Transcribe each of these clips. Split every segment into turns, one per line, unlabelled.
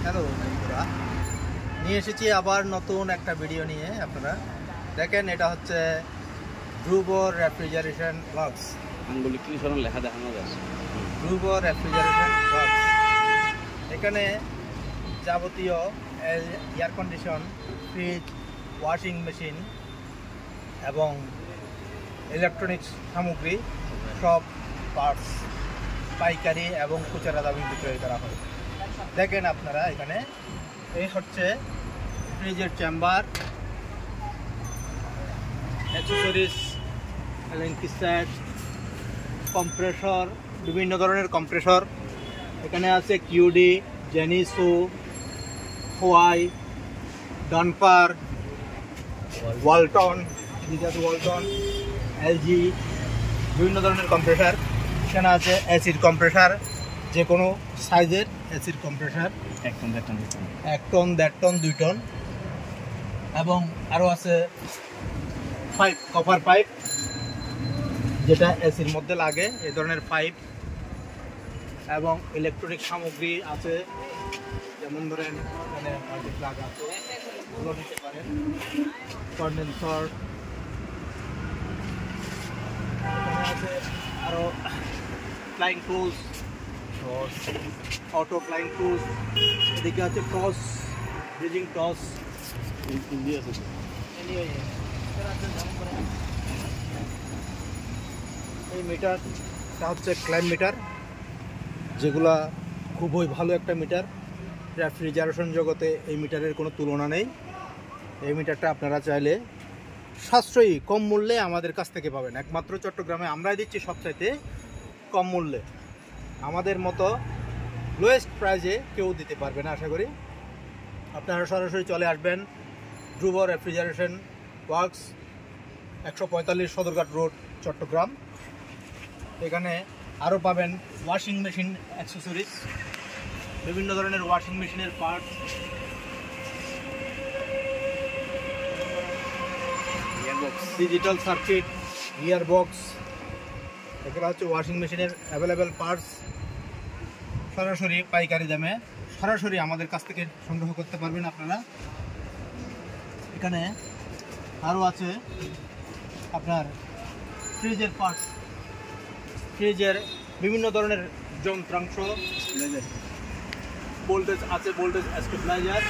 Hello বন্ধুরা, নিয়ে এসেছি আবার নতুন একটা ভিডিও নিয়ে। আপনারা দেখেন, এটা হচ্ছে ধ্রুব রেফ্রিজারেশন ওয়ার্কস।
আঙ্গুলি কি সরণ লেখা দেখানো যাচ্ছে।
ধ্রুব রেফ্রিজারেশন ওয়ার্কস, এখানে যাবতীয় air condition, fridge, washing machine এবং ইলেকট্রনিক্স সামগ্রী সব পার্টস পাইকারি এবং খুচরা দামে বিক্রয় করা হয়। দেখেন আপনারা, এখানে এই হচ্ছে ফ্রিজের চেম্বার, অ্যাক্সেসরিজ, এলএনকি সেট, কম্প্রেসর, বিভিন্ন ধরনের কম্প্রেসর। এখানে আছে কিউডি, জেনিসু, Huayi, Donper, Walton, Walton, LG, বিভিন্ন ধরনের কম্প্রেসর। এখানে আছে এসির কম্প্রেসর, যে কোনো সাইজের এসির compressor,
1 ton 1.5 ton
1 ton, 1.5 ton, 2 ton. এবং আরও আছে পাইপ, কপার পাইপ, যেটা এসির মধ্যে লাগে, এই ধরনের পাইপ। এবং ইলেকট্রনিক সামগ্রী আছে, যেমন ধরেন এখানে প্লাগ আছে, ওগুলো নিতে পারেন, কন্ডেন্সার। এখানে আছে আরও flying tools, auto flying tools. এদিকে আছে টস, ব্রিজিং টস। এই মিটারটা হচ্ছে ক্লাইম মিটার, যেগুলা খুবই ভালো একটা মিটার। রেফ্রিজারেশন জগতে এই মিটারের কোনো তুলনা নেই। এই মিটারটা আপনারা চাইলে সাশ্রয়ী কম মূল্যে আমাদের কাছ থেকে পাবেন। একমাত্র চট্টগ্রামে আমরাই দিচ্ছি সবচাইতে কম মূল্যে। আমাদের মতো লোয়েস্ট প্রাইজে কেউ দিতে পারবে না আশা করি। আপনারা সরাসরি চলে আসবেন Dhruba refrigeration works, 145 Sadarghat road, Chittagong. এখানে আরও পাবেন ওয়াশিং মেশিন অ্যাক্সেসরিজ, বিভিন্ন ধরনের ওয়াশিং মেশিনের parts, digital circuit, gear box. এগুলো হচ্ছে ওয়াশিং মেশিনের অ্যাভেলেবেল পার্টস। সরাসরি পাইকারি দামে সরাসরি আমাদের কাছ থেকে সংগ্রহ করতে পারবেন আপনারা। এখানে আরও আছে আপনার ফ্রিজের পার্টস, ফ্রিজের বিভিন্ন ধরনের যন্ত্রাংশ, ভোল্টেজ আছে, ভোল্টেজ স্টেবিলাইজার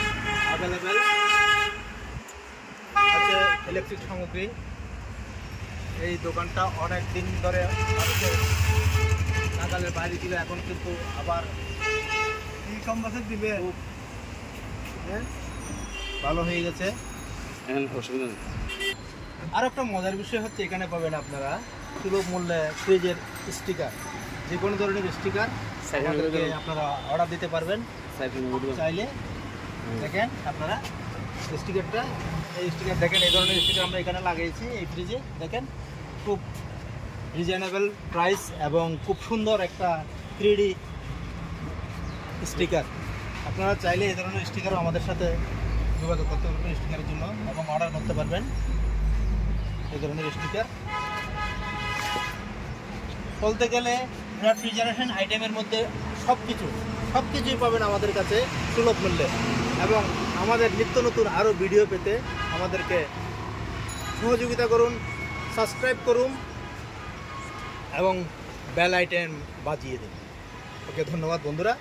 অ্যাভেলেবেল আছে, ইলেকট্রিক সামগ্রী। এই দোকানটা অনেক দিন ধরে নাগালের বাইরে ছিল, এখন কিন্তু আবার কম বছর দিবে, ভালো হয়ে গেছে। আর একটা মজার বিষয় হচ্ছে, এখানে পাবেন আপনারা সুলভ মূল্যে ফ্রিজের স্টিকার, যে কোনো ধরনের স্টিকার আপনারা অর্ডার দিতে পারবেন চাইলে। দেখেন আপনারা স্টিকারটা, এই স্টিকার দেখেন, এই ধরনের স্টিকার আমরা এখানে লাগিয়েছি এই ফ্রিজে। দেখেন, খুব রিজনেবল প্রাইস এবং খুব সুন্দর একটা 3D স্টিকার। আপনারা চাইলে এই ধরনের স্টিকারও আমাদের সাথে যোগাযোগ করতে পারবেন স্টিকারের জন্য এবং অর্ডার করতে পারবেন এই ধরনের স্টিকার। বলতে গেলে রেফ্রিজারেশন আইটেমের মধ্যে সবকিছুই পাবেন আমাদের কাছে সুলভ মূল্যে। এবং আমাদের নিত্য নতুন আরও ভিডিও পেতে আমাদেরকে সহযোগিতা করুন, সাবস্ক্রাইব করুন এবং বেল আইটেম বাজিয়ে দিন। ওকে, ধন্যবাদ বন্ধুরা।